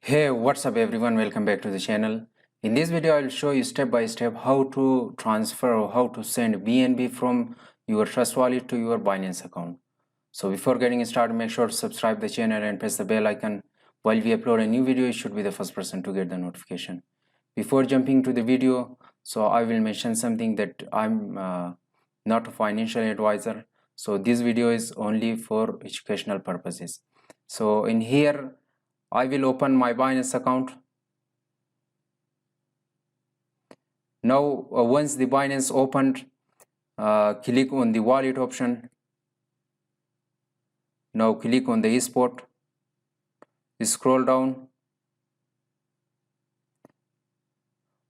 Hey, what's up everyone? Welcome back to the channel. In this video, I'll show you step by step how to transfer or how to send BNB from your Trust Wallet to your Binance account. So before getting started, make sure to subscribe the channel and press the bell icon. While we upload a new video, you should be the first person to get the notification. Before jumping to the video, so I will mention something that I'm not a financial advisor. So this video is only for educational purposes. So in here, I will open my Binance account. Now, once the Binance opened, click on the wallet option. Now click on the export. Scroll down,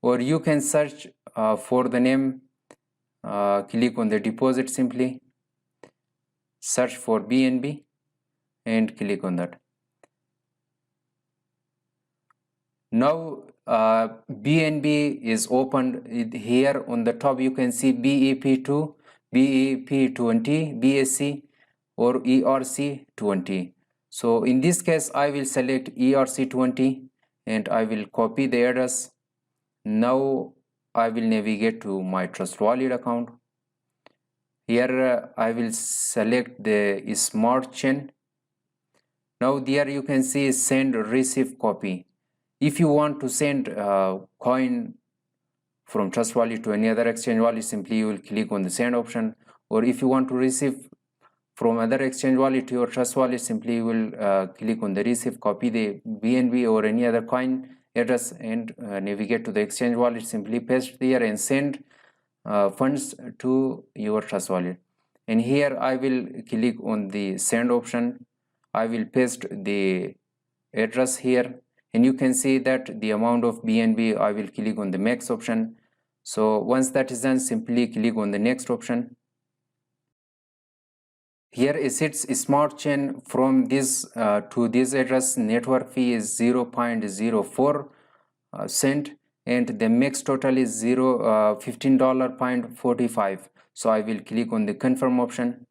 or you can search for the name. Click on the deposit simply. Search for BNB and click on that. Now BNB is opened. Here on the top you can see BEP2, BEP20, BSC or ERC20. So in this case I will select ERC20 and I will copy the address. Now I will navigate to my Trust Wallet account. Here I will select the smart chain. Now there you can see send receive copy. If you want to send coin from Trust Wallet to any other exchange wallet, simply you will click on the send option. Or if you want to receive from other exchange wallet to your Trust Wallet, simply you will click on the receive, copy the BNB or any other coin address and navigate to the exchange wallet, simply paste there and send funds to your Trust Wallet. And here I will click on the send option. I will paste the address here. And you can see that the amount of BNB, I will click on the max option. So once that is done, simply click on the next option. Here is its smart chain from this to this address. Network fee is 0.04 cent and the max total is $15.45. So I will click on the confirm option.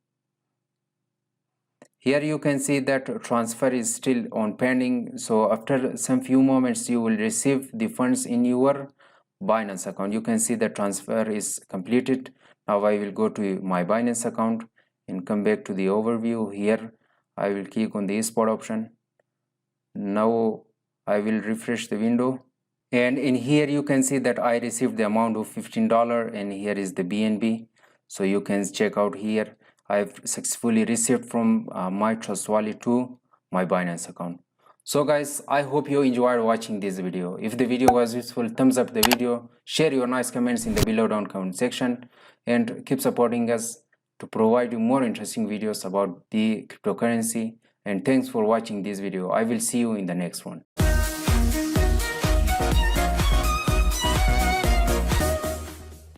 Here you can see that transfer is still on pending. So after some few moments, you will receive the funds in your Binance account. You can see the transfer is completed. Now I will go to my Binance account and come back to the overview. Here I will click on the export option. Now I will refresh the window. And in here you can see that I received the amount of $15 and here is the BNB. So you can check out here. I've successfully received from my Trust Wallet to my Binance account. So guys, I hope you enjoyed watching this video. If the video was useful, thumbs up the video, share your nice comments in the below down comment section, and keep supporting us to provide you more interesting videos about the cryptocurrency. And thanks for watching this video. I will see you in the next one.